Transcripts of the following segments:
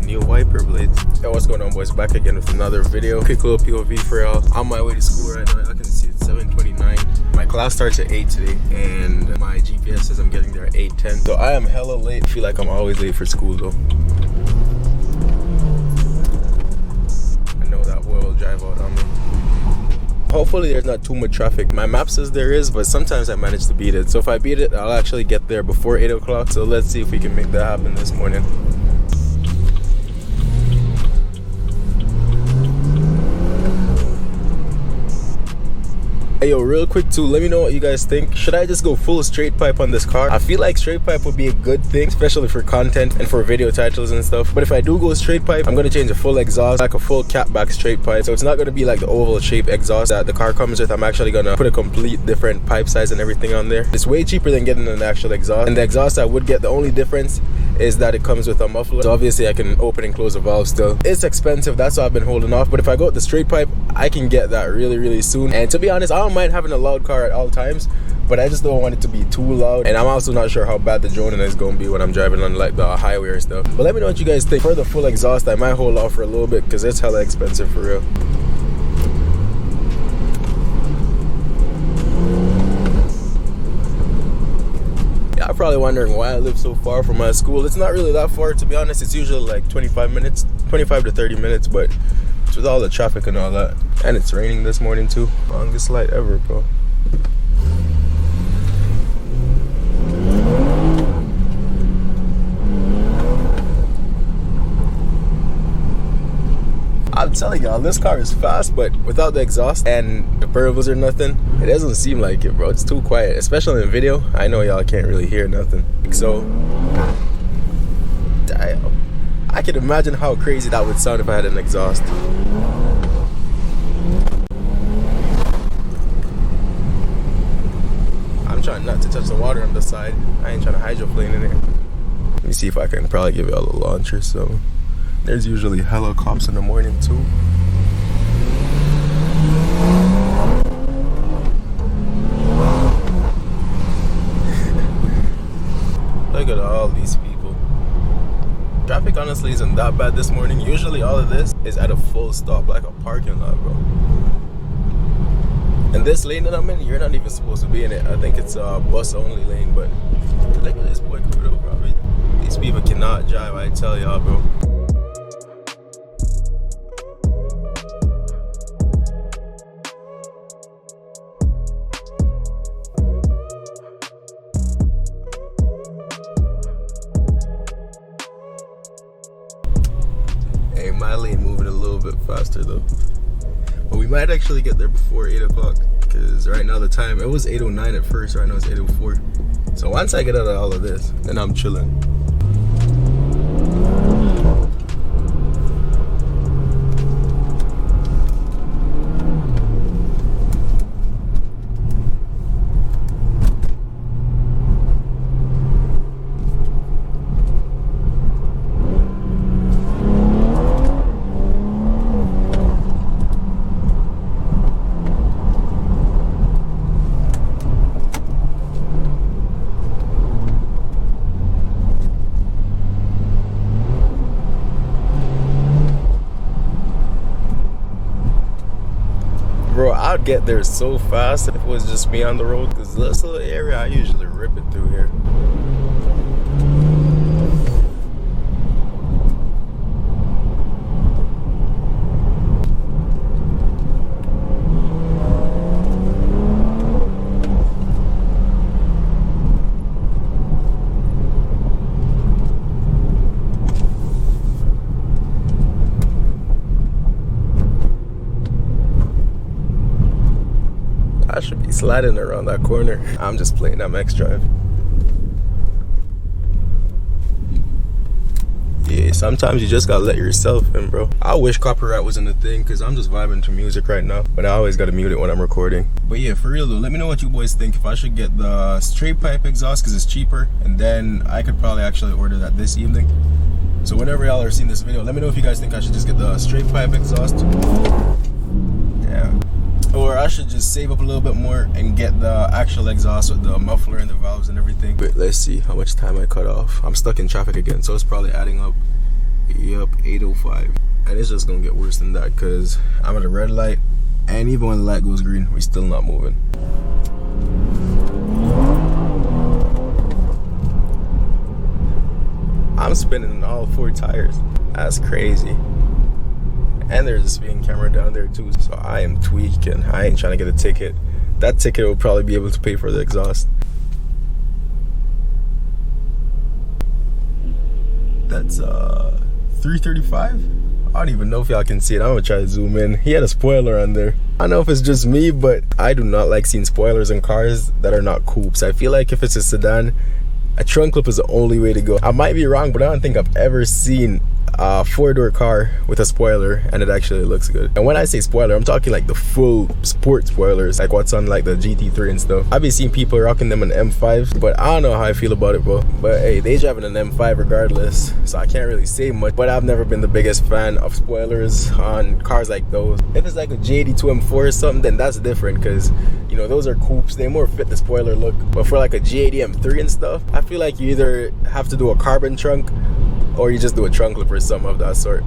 new wiper blades. Hey, what's going on, boys? Back again with another video. Quick little POV for y'all. On my way to school right now. Y'all can see it's 7:29. My class starts at 8 today, and my GPS says I'm getting there at 8:10. So I am hella late. I feel like I'm always late for school though. I know that boy will drive out on me. Hopefully there's not too much traffic. My map says there is, but sometimes I manage to beat it. So if I beat it, I'll actually get there before 8 o'clock. So let's see if we can make that happen this morning. Hey yo, real quick too, let me know what you guys think. Should I just go full straight pipe on this car? I feel like straight pipe would be a good thing, especially for content and for video titles and stuff. But if I do go straight pipe, I'm gonna change a full exhaust, like a full catback straight pipe. So it's not gonna be like the oval shape exhaust that the car comes with. I'm actually gonna put a complete different pipe size and everything on there. It's way cheaper than getting an actual exhaust. And the exhaust I would get, the only difference is that it comes with a muffler. So obviously I can open and close the valve still. It's expensive, that's why I've been holding off. But if I go with the straight pipe, I can get that really soon. And to be honest, I don't mind having a loud car at all times, but I just don't want it to be too loud. And I'm also not sure how bad the droning is going to be when I'm driving on like the highway or stuff. But let me know what you guys think. For the full exhaust, I might hold off for a little bit because it's hella expensive for real. Yeah, I'm probably wondering why I live so far from my school. It's not really that far, to be honest. It's usually like 25 to 30 minutes, but with all the traffic and all that, and it's raining this morning too. Longest light ever, bro. I'm telling y'all, this car is fast, but without the exhaust and the variables or nothing, it doesn't seem like it, bro. It's too quiet, especially in video. I know y'all can't really hear nothing. So, damn. I can imagine how crazy that would sound if I had an exhaust. I'm trying not to touch the water on the side. I ain't trying to hydroplane in it. Let me see if I can probably give y'all a launcher. So there's usually hella cops in the morning too. Look at all these people. Traffic honestly isn't that bad this morning. Usually all of this is at a full stop, like a parking lot, bro. And this lane that I'm in, you're not even supposed to be in it. I think it's a bus only lane, but look at this boy coming over, bro. These people cannot drive, I tell y'all, bro. Hey, my lane moving a little bit faster though. But we might actually get there before 8 o'clock because right now the time, it was 8:09 at first, right now it's 8:04. So once I get out of all of this, then I'm chilling. Bro, I'd get there so fast if it was just me on the road, because this little area, I usually rip it through here. I should be sliding around that corner. I'm just playing MX drive. Yeah, sometimes you just gotta let yourself in, bro. I wish copyright wasn't a thing, because I'm just vibing to music right now. But I always gotta mute it when I'm recording. But yeah, for real though, let me know what you boys think. If I should get the straight pipe exhaust, because it's cheaper. And then I could probably actually order that this evening. So whenever y'all are seeing this video, let me know if you guys think I should just get the straight pipe exhaust. Damn. Or I should just save up a little bit more and get the actual exhaust with the muffler and the valves and everything. But let's see how much time I cut off. I'm stuck in traffic again, so it's probably adding up. Yup, 8:05, and it's just gonna get worse than that because I'm at a red light, and even when the light goes green, we're still not moving. I'm spinning all 4 tires. That's crazy. And there's a speeding camera down there too, so I am tweaking. I ain't trying to get a ticket. That ticket will probably be able to pay for the exhaust. That's 335. I don't even know if y'all can see it. I'm gonna try to zoom in. He had a spoiler on there. I don't know if it's just me, but I do not like seeing spoilers in cars that are not coupes. I feel like if it's a sedan, a trunk clip is the only way to go. I might be wrong, but I don't think I've ever seen a 4-door car with a spoiler and it actually looks good. And when I say spoiler, I'm talking like the full sport spoilers, like what's on like the GT3 and stuff. I've been seeing people rocking them on M5s, but I don't know how I feel about it, bro. But hey, they driving an M5 regardless, so I can't really say much. But I've never been the biggest fan of spoilers on cars like those. If it's like a J82 M4 or something, then that's different, because you know those are coupes, they more fit the spoiler look. But for like a G80 M3 and stuff, I feel like you either have to do a carbon trunk or you just do a trunk clip or something of that sort.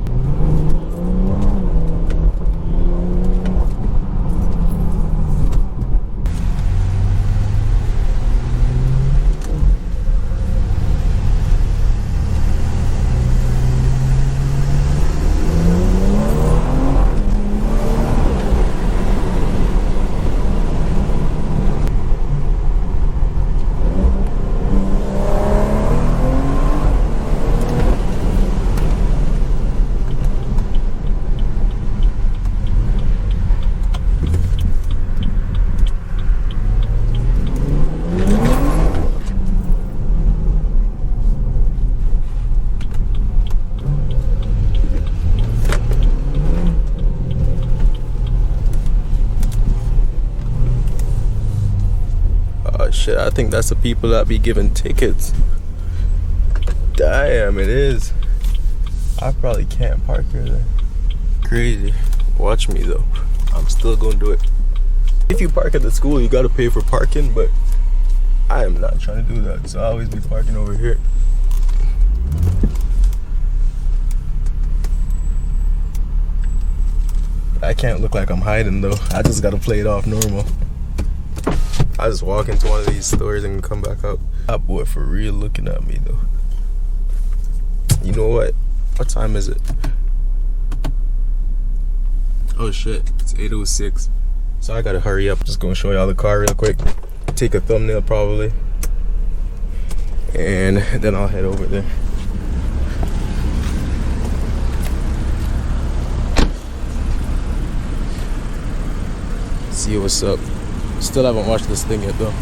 Shit, I think that's the people that be giving tickets. Damn, it is. I probably can't park here then. Crazy. Watch me though. I'm still gonna do it. If you park at the school, you gotta pay for parking, but I am not trying to do that, so I always be parking over here. I can't look like I'm hiding though. I just gotta play it off normal. I just walk into one of these stores and come back out. That boy for real looking at me though. You know what? What time is it? Oh shit, it's 8:06. So I gotta hurry up. Just gonna show y'all the car real quick. Take a thumbnail probably. And then I'll head over there. See what's up. Still haven't watched this thing yet though.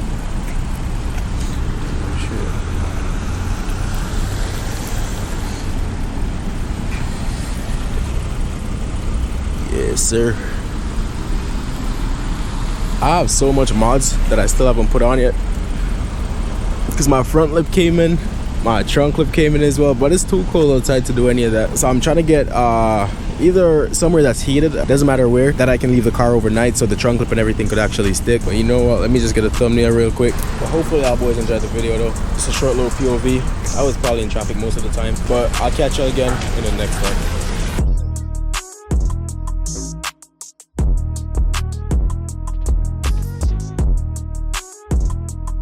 Yes, sir. I have so much mods that I still haven't put on yet. Because my front lip came in, my trunk lip came in as well, but it's too cold outside to do any of that. So I'm trying to get either somewhere that's heated, doesn't matter where, that I can leave the car overnight so the trunk lip and everything could actually stick. But you know what, let me just get a thumbnail real quick. But hopefully y'all boys enjoyed the video though. It's a short little POV. I was probably in traffic most of the time, but I'll catch you again in the next one.